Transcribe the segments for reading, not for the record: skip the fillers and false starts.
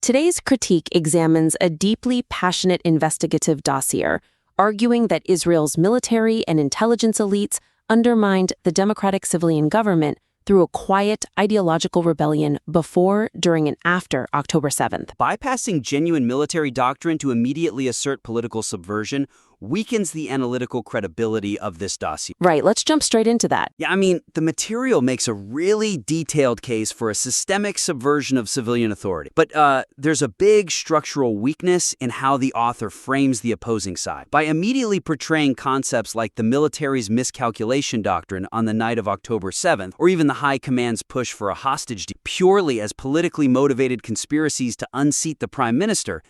Today's critique examines a deeply passionate investigative dossier, arguing that Israel's military and intelligence elites undermined the democratic civilian government through a quiet ideological rebellion before, during, and after October 7th. Bypassing genuine military doctrine to immediately assert political subversion weakens the analytical credibility of this dossier. Right, let's jump straight into that. Yeah, I mean, the material makes a really detailed case for a systemic subversion of civilian authority. But there's a big structural weakness in how the author frames the opposing side. By immediately portraying concepts like the military's miscalculation doctrine on the night of October 7th, or even the high command's push for a hostage deal, purely as politically motivated conspiracies to unseat the prime minister,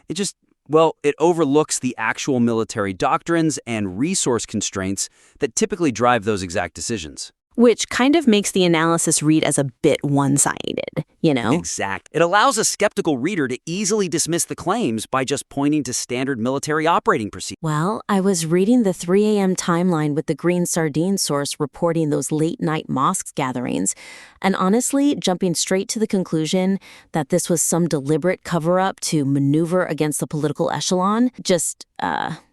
it overlooks the actual military doctrines and resource constraints that typically drive those exact decisions. Which kind of makes the analysis read as a bit one-sided, you know? Exact. It allows a skeptical reader to easily dismiss the claims by just pointing to standard military operating procedures. Well, I was reading the 3 a.m. timeline with the green sardine source reporting those late-night mosque gatherings, and honestly, jumping straight to the conclusion that this was some deliberate cover-up to maneuver against the political echelon,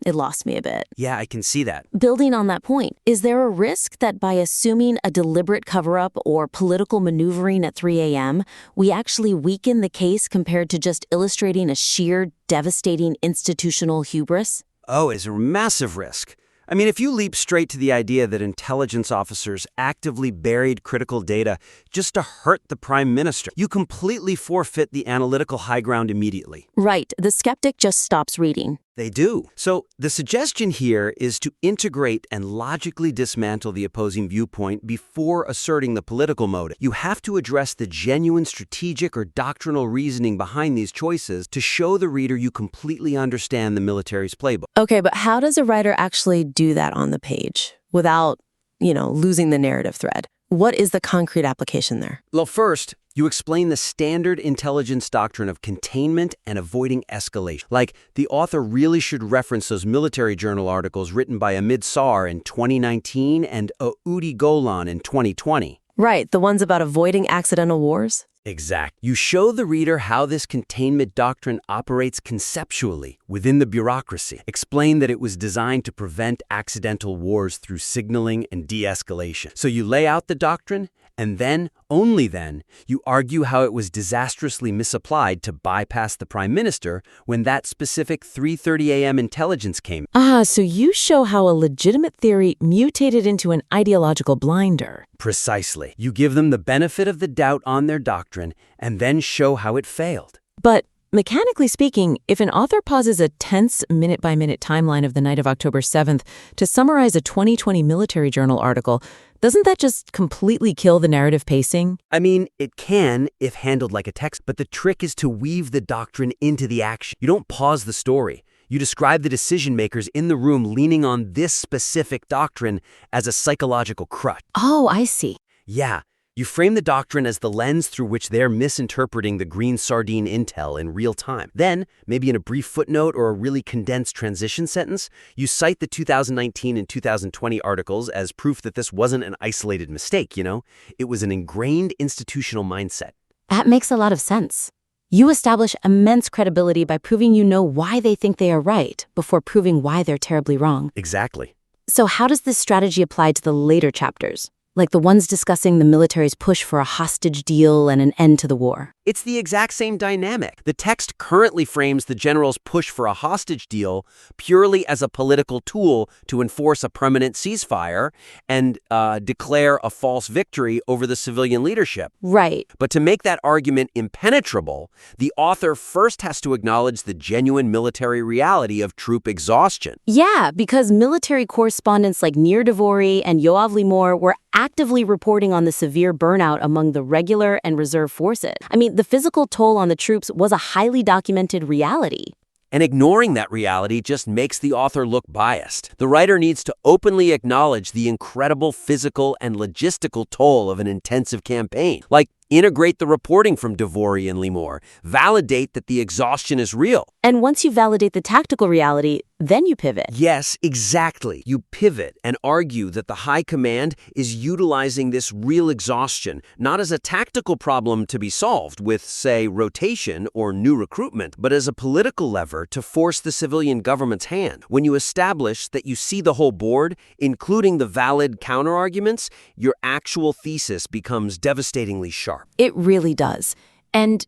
it lost me a bit. Yeah, I can see that. Building on that point, is there a risk that by assuming a deliberate cover-up or political maneuvering at 3 a.m., we actually weaken the case compared to just illustrating a sheer, devastating institutional hubris? Oh, it's a massive risk. I mean, if you leap straight to the idea that intelligence officers actively buried critical data just to hurt the prime minister, you completely forfeit the analytical high ground immediately. Right. The skeptic just stops reading. They do. So the suggestion here is to integrate and logically dismantle the opposing viewpoint before asserting the political motive. You have to address the genuine strategic or doctrinal reasoning behind these choices to show the reader you completely understand the military's playbook. Okay, but how does a writer actually do that on the page without, losing the narrative thread? What is the concrete application there? Well, first, you explain the standard intelligence doctrine of containment and avoiding escalation. Like, the author really should reference those military journal articles written by Amid Sar in 2019 and Udi Golan in 2020. Right, the ones about avoiding accidental wars? Exact. You show the reader how this containment doctrine operates conceptually within the bureaucracy. Explain that it was designed to prevent accidental wars through signaling and de-escalation. So you lay out the doctrine, and then, only then, you argue how it was disastrously misapplied to bypass the prime minister when that specific 3:30 a.m. intelligence came. So you show how a legitimate theory mutated into an ideological blinder. Precisely. You give them the benefit of the doubt on their doctrine and then show how it failed. But mechanically speaking, if an author pauses a tense minute-by-minute timeline of the night of October 7th to summarize a 2020 military journal article, doesn't that just completely kill the narrative pacing? I mean, it can if handled like a text, but the trick is to weave the doctrine into the action. You don't pause the story. You describe the decision makers in the room leaning on this specific doctrine as a psychological crutch. Oh, I see. Yeah. You frame the doctrine as the lens through which they're misinterpreting the green sardine intel in real time. Then, maybe in a brief footnote or a really condensed transition sentence, you cite the 2019 and 2020 articles as proof that this wasn't an isolated mistake, It was an ingrained institutional mindset. That makes a lot of sense. You establish immense credibility by proving you know why they think they are right before proving why they're terribly wrong. Exactly. So how does this strategy apply to the later chapters? Like the ones discussing the military's push for a hostage deal and an end to the war? It's the exact same dynamic. The text currently frames the general's push for a hostage deal purely as a political tool to enforce a permanent ceasefire and declare a false victory over the civilian leadership. Right. But to make that argument impenetrable, the author first has to acknowledge the genuine military reality of troop exhaustion. Yeah, because military correspondents like Nir Davory and Yoav Limor were actively reporting on the severe burnout among the regular and reserve forces. I mean, the physical toll on the troops was a highly documented reality. And ignoring that reality just makes the author look biased. The writer needs to openly acknowledge the incredible physical and logistical toll of an intensive campaign. Like, integrate the reporting from Devori and Limor, validate that the exhaustion is real. And once you validate the tactical reality, then you pivot. Yes, exactly. You pivot and argue that the high command is utilizing this real exhaustion not as a tactical problem to be solved with, say, rotation or new recruitment, but as a political lever to force the civilian government's hand. When you establish that you see the whole board, including the valid counterarguments, your actual thesis becomes devastatingly sharp. It really does. And,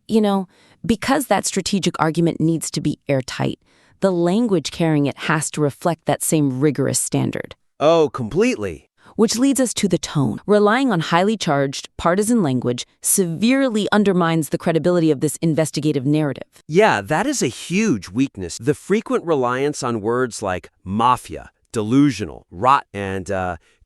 because that strategic argument needs to be airtight, the language carrying it has to reflect that same rigorous standard. Oh, completely. Which leads us to the tone. Relying on highly charged, partisan language severely undermines the credibility of this investigative narrative. Yeah, that is a huge weakness. The frequent reliance on words like mafia, delusional, rot, and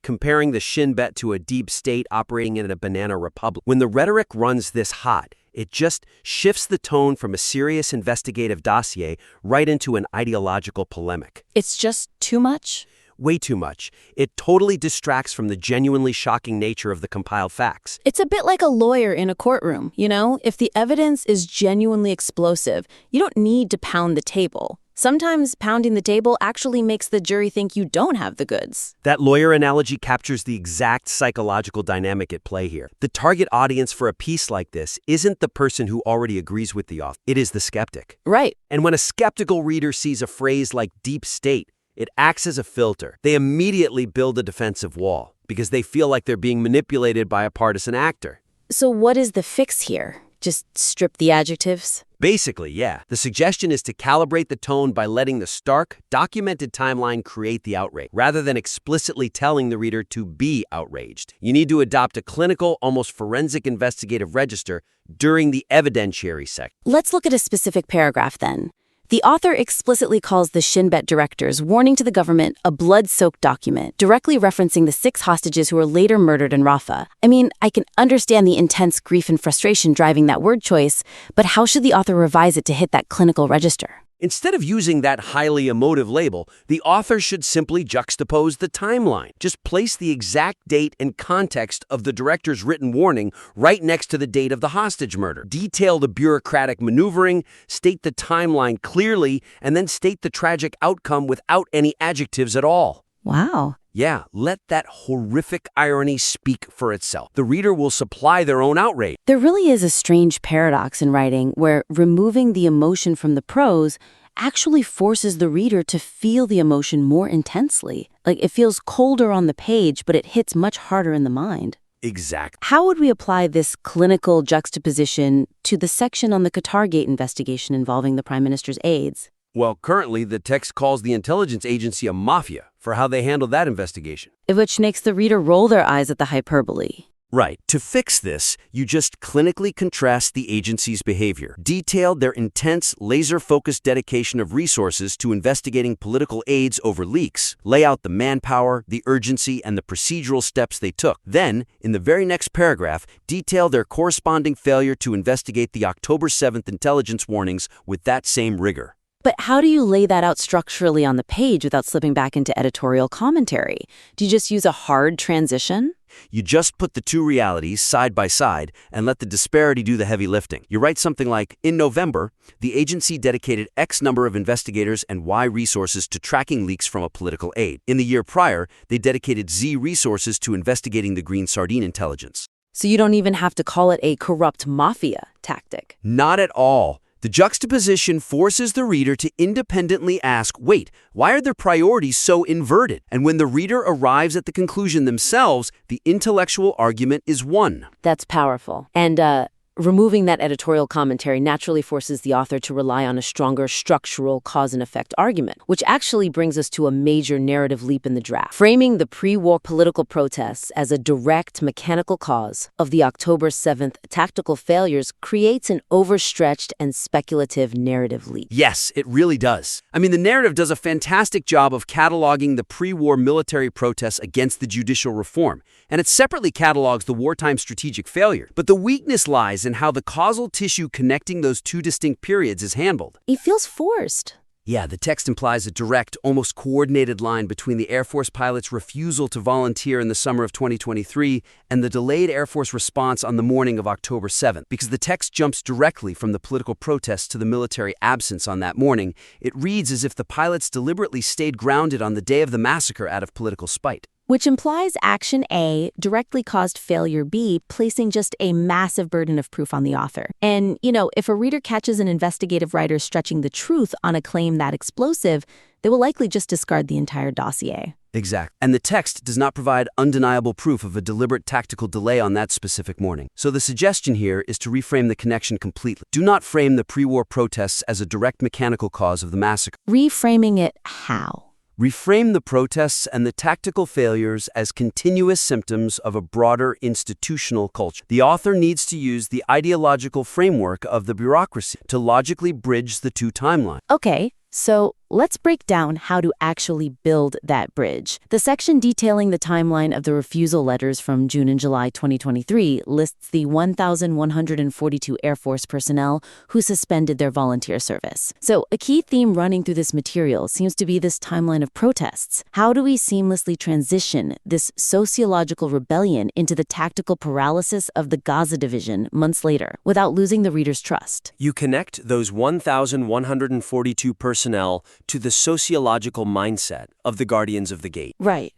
comparing the Shin Bet to a deep state operating in a banana republic. When the rhetoric runs this hot, it just shifts the tone from a serious investigative dossier right into an ideological polemic. It's just too much? Way too much. It totally distracts from the genuinely shocking nature of the compiled facts. It's a bit like a lawyer in a courtroom, If the evidence is genuinely explosive, you don't need to pound the table. Sometimes pounding the table actually makes the jury think you don't have the goods. That lawyer analogy captures the exact psychological dynamic at play here. The target audience for a piece like this isn't the person who already agrees with the author. It is the skeptic. Right. And when a skeptical reader sees a phrase like deep state, it acts as a filter. They immediately build a defensive wall because they feel like they're being manipulated by a partisan actor. So what is the fix here? Just strip the adjectives? Basically, yeah. The suggestion is to calibrate the tone by letting the stark, documented timeline create the outrage, rather than explicitly telling the reader to be outraged. You need to adopt a clinical, almost forensic investigative register during the evidentiary section. Let's look at a specific paragraph then. The author explicitly calls the Shin Bet director's warning to the government a blood-soaked document, directly referencing the 6 hostages who were later murdered in Rafah. I mean, I can understand the intense grief and frustration driving that word choice, but how should the author revise it to hit that clinical register? Instead of using that highly emotive label, the author should simply juxtapose the timeline. Just place the exact date and context of the director's written warning right next to the date of the hostage murder. Detail the bureaucratic maneuvering, state the timeline clearly, and then state the tragic outcome without any adjectives at all. Wow. Yeah, let that horrific irony speak for itself. The reader will supply their own outrage. There really is a strange paradox in writing where removing the emotion from the prose actually forces the reader to feel the emotion more intensely. Like it feels colder on the page, but it hits much harder in the mind. Exactly. How would we apply this clinical juxtaposition to the section on the Qatargate investigation involving the Prime Minister's aides? Well, currently, the text calls the intelligence agency a mafia for how they handled that investigation. Which makes the reader roll their eyes at the hyperbole. Right. To fix this, you just clinically contrast the agency's behavior. Detail their intense, laser-focused dedication of resources to investigating political aides over leaks. Lay out the manpower, the urgency, and the procedural steps they took. Then, in the very next paragraph, detail their corresponding failure to investigate the October 7th intelligence warnings with that same rigor. But how do you lay that out structurally on the page without slipping back into editorial commentary? Do you just use a hard transition? You just put the two realities side by side and let the disparity do the heavy lifting. You write something like, in November, the agency dedicated X number of investigators and Y resources to tracking leaks from a political aide. In the year prior, they dedicated Z resources to investigating the green sardine intelligence. So you don't even have to call it a corrupt mafia tactic. Not at all. The juxtaposition forces the reader to independently ask, wait, why are their priorities so inverted? And when the reader arrives at the conclusion themselves, the intellectual argument is won. That's powerful. And removing that editorial commentary naturally forces the author to rely on a stronger structural cause and effect argument, which actually brings us to a major narrative leap in the draft. Framing the pre-war political protests as a direct mechanical cause of the October 7th tactical failures creates an overstretched and speculative narrative leap. Yes, it really does. I mean, the narrative does a fantastic job of cataloging the pre-war military protests against the judicial reform, and it separately catalogs the wartime strategic failure. But the weakness lies in how the causal tissue connecting those two distinct periods is handled. It feels forced. Yeah, the text implies a direct, almost coordinated line between the Air Force pilots' refusal to volunteer in the summer of 2023 and the delayed Air Force response on the morning of October 7th. Because the text jumps directly from the political protests to the military absence on that morning, it reads as if the pilots deliberately stayed grounded on the day of the massacre out of political spite. Which implies action A directly caused failure B, placing just a massive burden of proof on the author. And, if a reader catches an investigative writer stretching the truth on a claim that explosive, they will likely just discard the entire dossier. Exact. And the text does not provide undeniable proof of a deliberate tactical delay on that specific morning. So the suggestion here is to reframe the connection completely. Do not frame the pre-war protests as a direct mechanical cause of the massacre. Reframing it how? Reframe the protests and the tactical failures as continuous symptoms of a broader institutional culture. The author needs to use the ideological framework of the bureaucracy to logically bridge the two timelines. Okay, so let's break down how to actually build that bridge. The section detailing the timeline of the refusal letters from June and July 2023 lists the 1,142 Air Force personnel who suspended their volunteer service. So a key theme running through this material seems to be this timeline of protests. How do we seamlessly transition this sociological rebellion into the tactical paralysis of the Gaza division months later without losing the reader's trust? You connect those 1,142 personnel to the sociological mindset of the Guardians of the Gate. Right.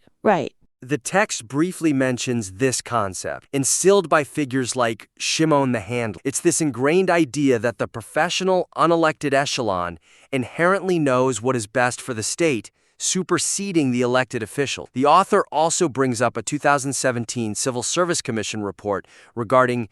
The text briefly mentions this concept, instilled by figures like Shimon the Handler. It's this ingrained idea that the professional, unelected echelon inherently knows what is best for the state, superseding the elected official. The author also brings up a 2017 Civil Service Commission report regarding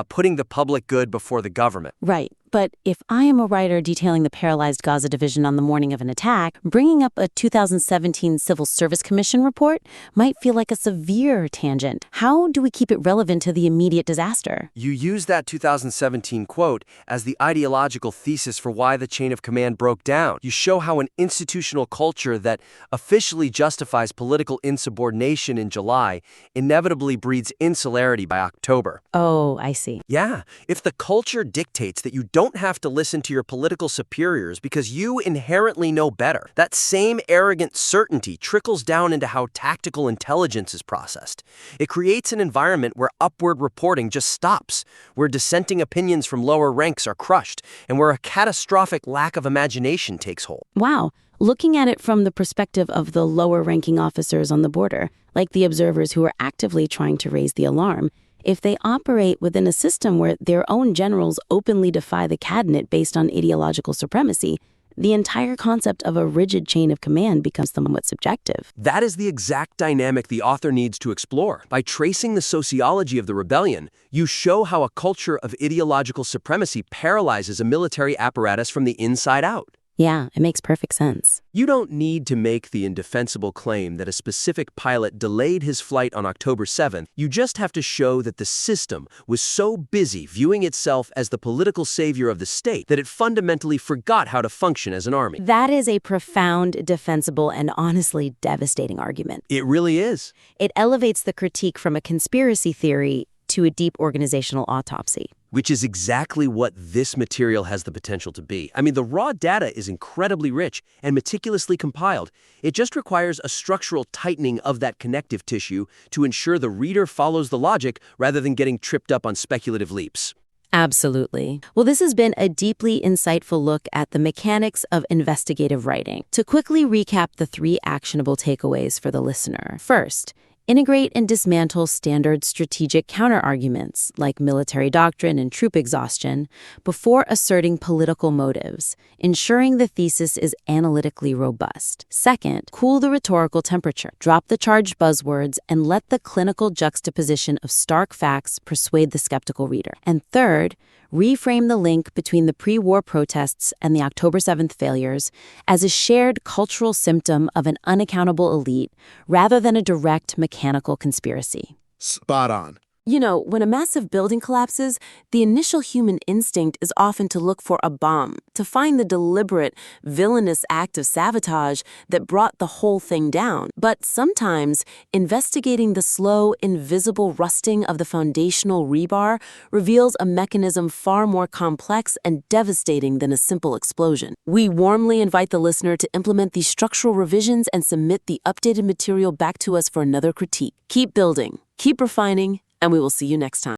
putting the public good before the government. Right. But if I am a writer detailing the paralyzed Gaza division on the morning of an attack, bringing up a 2017 Civil Service Commission report might feel like a severe tangent. How do we keep it relevant to the immediate disaster? You use that 2017 quote as the ideological thesis for why the chain of command broke down. You show how an institutional culture that officially justifies political insubordination in July inevitably breeds insularity by October. Oh, I see. Yeah, if the culture dictates that you don't have to listen to your political superiors because you inherently know better, that same arrogant certainty trickles down into how tactical intelligence is processed. It creates an environment where upward reporting just stops, where dissenting opinions from lower ranks are crushed, and where a catastrophic lack of imagination takes hold. Wow. Looking at it from the perspective of the lower-ranking officers on the border, like the observers who are actively trying to raise the alarm, if they operate within a system where their own generals openly defy the cabinet based on ideological supremacy, the entire concept of a rigid chain of command becomes somewhat subjective. That is the exact dynamic the author needs to explore. By tracing the sociology of the rebellion, you show how a culture of ideological supremacy paralyzes a military apparatus from the inside out. Yeah, it makes perfect sense. You don't need to make the indefensible claim that a specific pilot delayed his flight on October 7th. You just have to show that the system was so busy viewing itself as the political savior of the state that it fundamentally forgot how to function as an army. That is a profound, defensible, and honestly devastating argument. It really is. It elevates the critique from a conspiracy theory to a deep organizational autopsy. Which is exactly what this material has the potential to be. I mean, the raw data is incredibly rich and meticulously compiled. It just requires a structural tightening of that connective tissue to ensure the reader follows the logic rather than getting tripped up on speculative leaps. Absolutely. Well, this has been a deeply insightful look at the mechanics of investigative writing. To quickly recap the 3 actionable takeaways for the listener. First, integrate and dismantle standard strategic counterarguments like military doctrine and troop exhaustion before asserting political motives, ensuring the thesis is analytically robust. Second, cool the rhetorical temperature. Drop the charged buzzwords and let the clinical juxtaposition of stark facts persuade the skeptical reader. And third, reframe the link between the pre-war protests and the October 7th failures as a shared cultural symptom of an unaccountable elite rather than a direct mechanical conspiracy. Spot on. You know, when a massive building collapses, the initial human instinct is often to look for a bomb, to find the deliberate, villainous act of sabotage that brought the whole thing down. But sometimes, investigating the slow, invisible rusting of the foundational rebar reveals a mechanism far more complex and devastating than a simple explosion. We warmly invite the listener to implement these structural revisions and submit the updated material back to us for another critique. Keep building, keep refining, and we will see you next time.